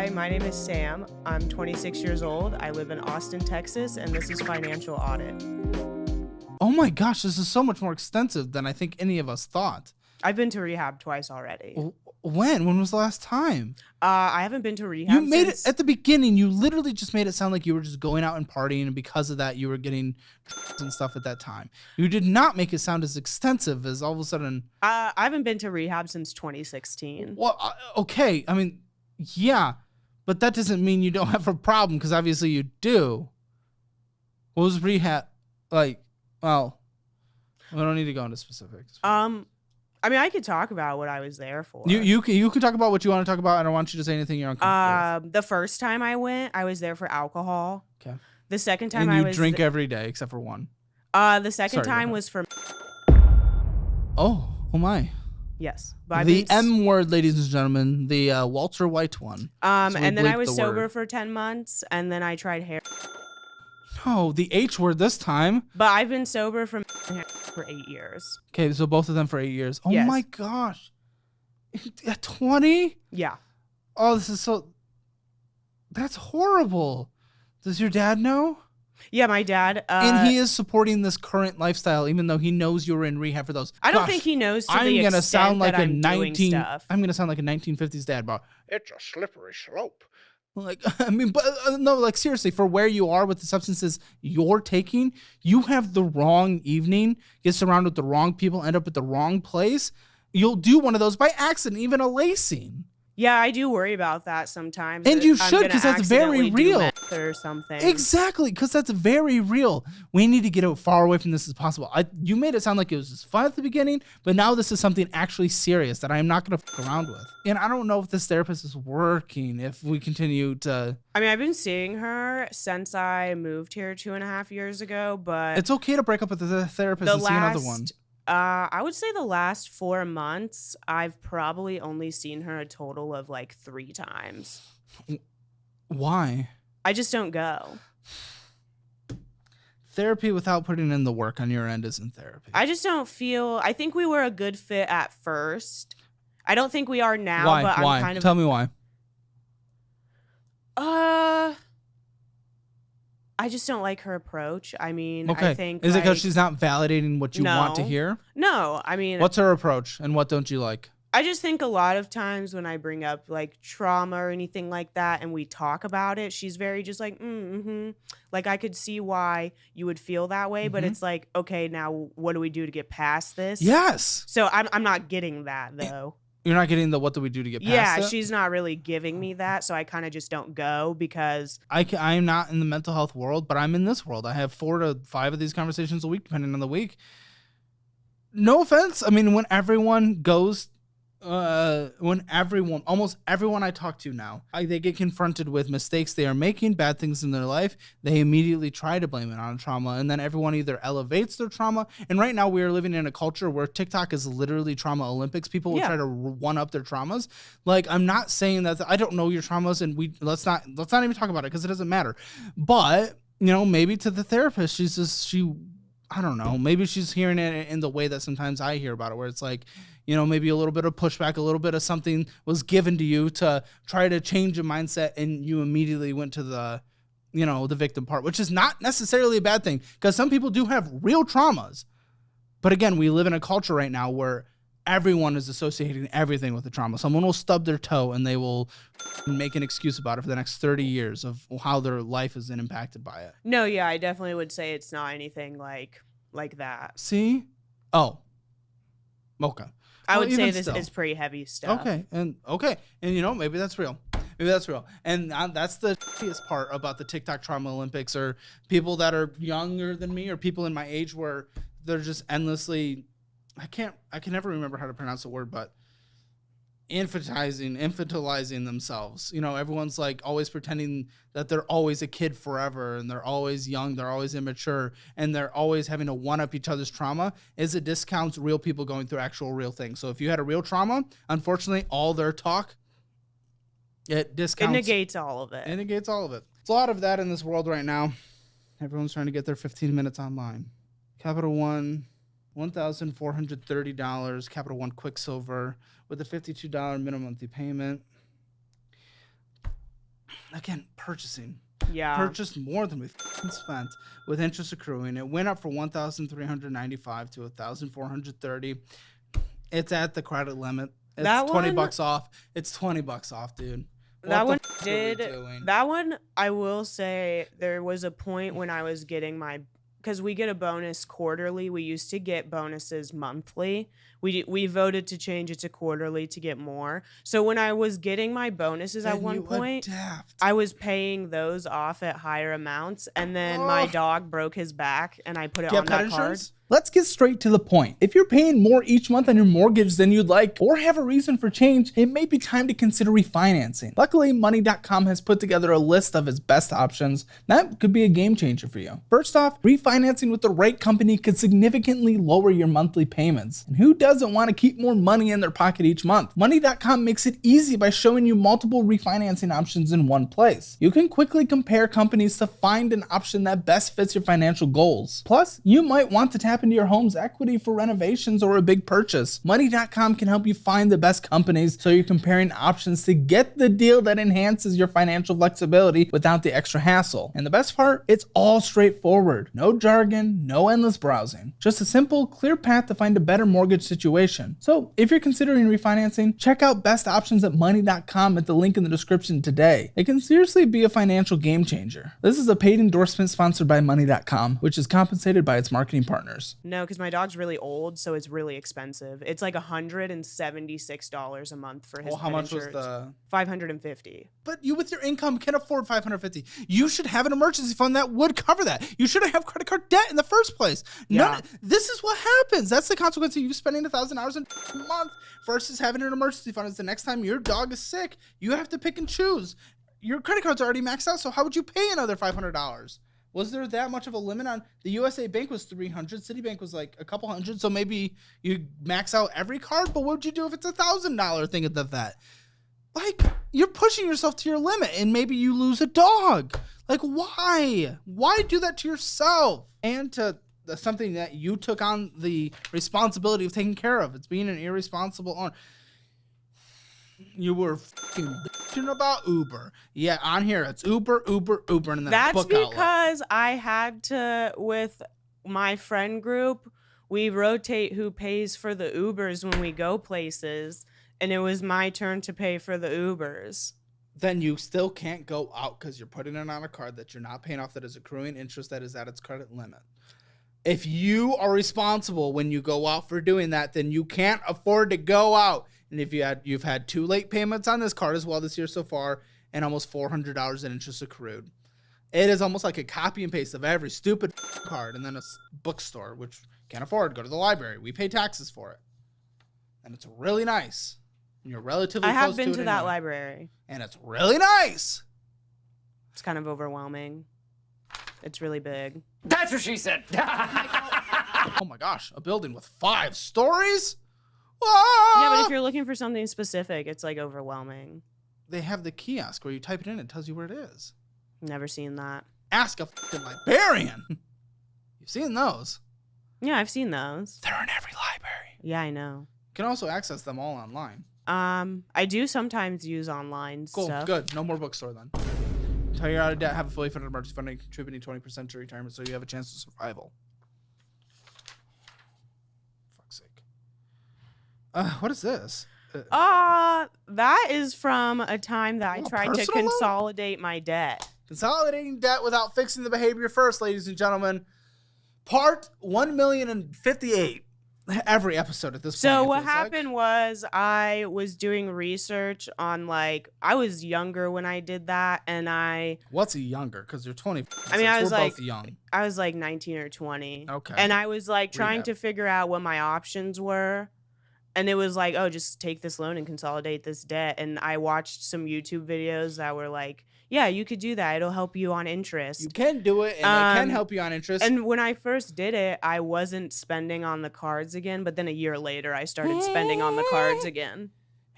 Hi, my name is Sam. I'm 26 years old. I live in Austin, Texas, and this is Financial Audit. Oh my gosh, this is so much more extensive than I think any of us thought. I've been to rehab twice already. When? When was the last time? I haven't been to rehab You made since... it at the beginning. You literally just made it sound like you were just going out and partying, and because of that, you were getting and stuff at that time. You did not make it sound as extensive as all of a sudden. I haven't been to rehab since 2016. Well, okay. I mean, yeah, but that doesn't mean you don't have a problem, because obviously you do. What was rehab like? Well, we don't need to go into specifics. I mean, I could talk about what I was there for. You can talk about what you want to talk about. I don't want you to say anything you're uncomfortable with. The first time I went, I was there for alcohol. Okay. The second time and you drink every day except for one. The second time was for... Oh my. Yes. The M word, ladies and gentlemen. The Walter White one. And then I was sober for 10 months, and then I tried hair. No, the H word this time. But I've been sober for 8 years. Okay, so both of them for 8 years. Oh yes. My gosh. At 20? Yeah. Oh, this is so... That's horrible. Does your dad know? Yeah, my dad. And he is supporting this current lifestyle, even though he knows you were in rehab for those. I don't think he knows to the extent that I'm doing stuff. I'm going to sound like a 1950s dad, but it's a slippery slope. Like, I mean, but no, like seriously, for where you are with the substances you're taking, you have the wrong evening, get surrounded with the wrong people, end up at the wrong place. You'll do one of those by accident, even a lacing. Yeah, I do worry about that sometimes. And you should, because that's very real. Or something. Exactly, because that's very real. We need to get as far away from this as possible. You made it sound like it was just fun at the beginning, but now this is something actually serious that I'm not going to fuck around with. And I don't know if this therapist is working, if we continue to... I mean, I've been seeing her since I moved here 2.5 years ago, but... It's okay to break up with the therapist and see another one. I would say the last 4 months, I've probably only seen her a total of like 3 times. Why? I just don't go. Therapy without putting in the work on your end isn't therapy. I just don't feel... I think we were a good fit at first. I don't think we are now, why? But why? I'm kind of... Tell me why. I just don't like her approach. I mean, okay. I think... Is it because she's not validating what you want to hear? No, I mean... What's her approach, and what don't you like? I just think a lot of times when I bring up, like, trauma or anything like that, and we talk about it, she's very just like, Like, I could see why you would feel that way, but it's like, okay, now what do we do to get past this? Yes! So I'm not getting that, though. You're not getting the what do we do to get past it? Yeah, she's not really giving me that, so I kind of just don't go because... I'm not in the mental health world, but I'm in this world. I have 4 to 5 of these conversations a week, depending on the week. No offense. I mean, when everyone goes... almost everyone I talk to now, they get confronted with mistakes they are making, bad things in their life, they immediately try to blame it on trauma, and then everyone either elevates their trauma, and right now we are living in a culture where TikTok is literally trauma Olympics. People will try to one up their traumas. Like, I'm not saying that I don't know your traumas, and let's not even talk about it because it doesn't matter. But, you know, maybe to the therapist, I don't know, maybe she's hearing it in the way that sometimes I hear about it, where it's like, you know, maybe a little bit of pushback, a little bit of something was given to you to try to change your mindset, and you immediately went to the, you know, the victim part, which is not necessarily a bad thing, because some people do have real traumas. But again, we live in a culture right now where everyone is associating everything with the trauma. Someone will stub their toe and they will make an excuse about it for the next 30 years of how their life has been impacted by it. No, yeah, I definitely would say it's not anything like that. See? Oh. Okay. I would say this is pretty heavy stuff. Okay. And you know, maybe that's real. And that's the shittiest part about the TikTok trauma Olympics, or people that are younger than me, or people in my age where they're just endlessly, I can never remember how to pronounce the word, but infantilizing themselves. You know, everyone's like always pretending that they're always a kid forever, and they're always young, they're always immature, and they're always having to one-up each other's trauma. It discounts real people going through actual real things. So if you had a real trauma, unfortunately, all their talk, it discounts. It negates all of it. It negates all of it. There's a lot of that in this world right now. Everyone's trying to get their 15 minutes online. Capital One, $1,430. Capital One Quicksilver with a $52 minimum monthly payment. again, purchasing. Yeah. Purchased more than we spent with interest accruing. It went up from 1,395 to 1,430. It's at the credit limit. It's That $20 off. It's $20 off, dude. That one did. That one, I will say, there was a point when I was getting my, because we get a bonus quarterly. We used to get bonuses monthly. We voted to change it to quarterly to get more. So when I was getting my bonuses at one point, I was paying those off at higher amounts, and then my dog broke his back, and I put it on that card. Let's get straight to the point. If you're paying more each month on your mortgage than you'd like, or have a reason for change, it may be time to consider refinancing. Luckily, Money.com has put together a list of its best options. That could be a game changer for you. First off, refinancing with the right company could significantly lower your monthly payments. And who doesn't want to keep more money in their pocket each month? Money.com makes it easy by showing you multiple refinancing options in one place. You can quickly compare companies to find an option that best fits your financial goals. Plus, you might want to tap into your home's equity for renovations or a big purchase. Money.com can help you find the best companies, so you're comparing options to get the deal that enhances your financial flexibility without the extra hassle. And the best part, it's all straightforward. No jargon, no endless browsing. Just a simple, clear path to find a better mortgage situation. So if you're considering refinancing, check out best options at Money.com at the link in the description today. It can seriously be a financial game changer. This is a paid endorsement sponsored by Money.com, which is compensated by its marketing partners. No, because my dog's really old, so it's really expensive. It's like $176 a month for his Well, how much was the $550? But you, with your income, can afford $550. You should have an emergency fund that would cover that. You shouldn't have credit card debt in the first place. Yeah. This is what happens. That's the consequence of you spending $1,000 a month versus having an emergency fund. Is the next time your dog is sick, you have to pick and choose. Your credit card's already maxed out, so how would you pay another $500? Was there that much of a limit on the USA Bank was $300, Citibank was like a couple hundred, so maybe you max out every card, but what would you do if it's $1,000 thing at that? Like, you're pushing yourself to your limit, and maybe you lose a dog. Like, why? Why do that to yourself? And to something that you took on the responsibility of taking care of. It's being an irresponsible owner. You were fucking bitching about Uber. Yeah, on here it's Uber, and then that's book because I had to, with my friend group, we rotate who pays for the Ubers when we go places, and it was my turn to pay for the Ubers. Then you still can't go out because you're putting it on a card that you're not paying off, that is accruing interest, that is at its credit limit. If you are responsible when you go out for doing that, then you can't afford to go out. And if you've had 2 late payments on this card as well this year so far, and almost $400 in interest accrued. It is almost like a copy and paste of every stupid card, and then a bookstore, which can't afford. Go to the library. We pay taxes for it, and it's really nice. And you're relatively. I close have been to that anyway. Library, and it's really nice. It's kind of overwhelming. It's really big. That's what she said. Oh my gosh, a building with 5 stories? Yeah, but if you're looking for something specific, it's like overwhelming. They have the kiosk where you type it in, it tells you where it is. Never seen that. Ask a fucking librarian. You've seen those. Yeah, I've seen those. They're in every library. Yeah, I know. You can also access them all online. I do sometimes use online Cool, stuff. good. No more bookstore then. Tell you're out of debt, have a fully funded emergency fund, and contributing 20% to retirement so you have a chance of survival. Fuck's sake. What is this? That is from a time that I tried to personal loan? consolidate my debt. Consolidating debt without fixing the behavior first, ladies and gentlemen. Part 1,058,000. Every episode at this point. So what happened was I was doing research on, like, I was younger when I did that, and What's a younger? Because you're 20. I mean, I was we're like, both young. I was like 19 or 20. Okay. And I was like trying Rehab. to figure out what my options were. And it was like, oh, just take this loan and consolidate this debt. And I watched some YouTube videos that were like, yeah, you could do that. It'll help you on interest. You can do it, and it can help you on interest. And when I first did it, I wasn't spending on the cards again. But then a year later, I started spending on the cards again.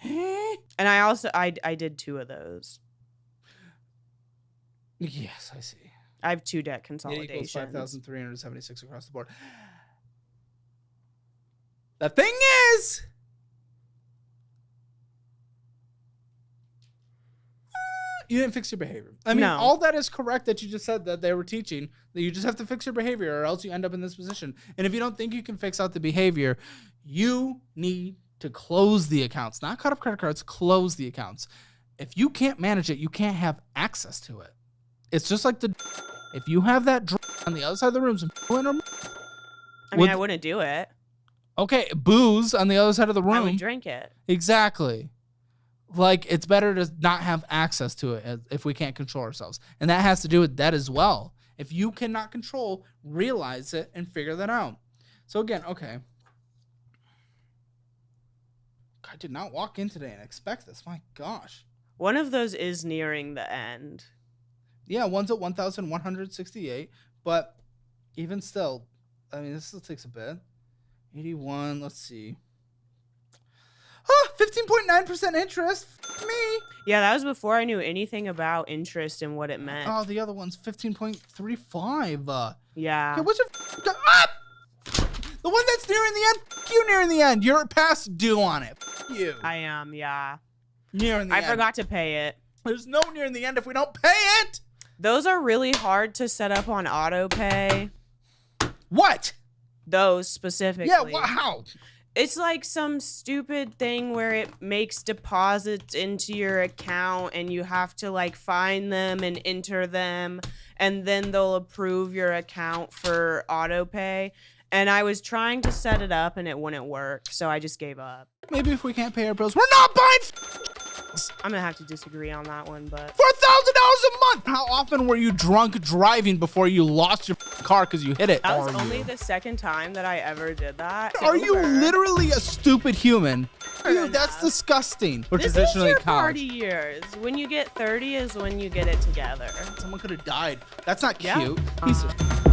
And I also, I did 2 of those. Yes, I see. I have 2 debt It consolidations. equals 5,376 across the board. The thing is, you didn't fix your behavior. I mean, No. all that is correct that you just said that they were teaching, that you just have to fix your behavior or else you end up in this position. And if you don't think you can fix out the behavior, you need to close the accounts, not cut up credit cards, close the accounts. If you can't manage it, you can't have access to it. It's just like if you have that on the other side of the room, I wouldn't do it. Okay, booze on the other side of the room. I would drink it. Exactly. Like, it's better to not have access to it if we can't control ourselves. And that has to do with that as well. If you cannot control, realize it and figure that out. So again, okay. I did not walk in today and expect this. My gosh. One of those is nearing the end. Yeah, one's at 1,168. But even still, I mean, this still takes a bit. 81, let's see. 15.9% interest. Me. Yeah, that was before I knew anything about interest and what it meant. Oh, the other one's 15.35. Yeah. Okay, what's your the one that's nearing the end? You nearing the end. You're past due on it. You. I am, yeah. Nearing the end. I forgot to pay it. There's no nearing the end if we don't pay it. Those are really hard to set up on auto pay. What? Those specifically. Yeah, how? It's like some stupid thing where it makes deposits into your account and you have to like find them and enter them and then they'll approve your account for auto pay. And I was trying to set it up and it wouldn't work, so I just gave up. Maybe if we can't pay our bills, we're not buying I'm gonna have to disagree on that one, but for $1,000 a month. How often were you drunk driving before you lost your car because you hit it? that was only the second time that I ever did that. Are you Uber. literally a stupid human? Fair Dude, that's enough. disgusting. We're This is traditionally your college. party years. When you get 30 is when you get it together. Someone could have died. That's not Yeah. cute. Piece of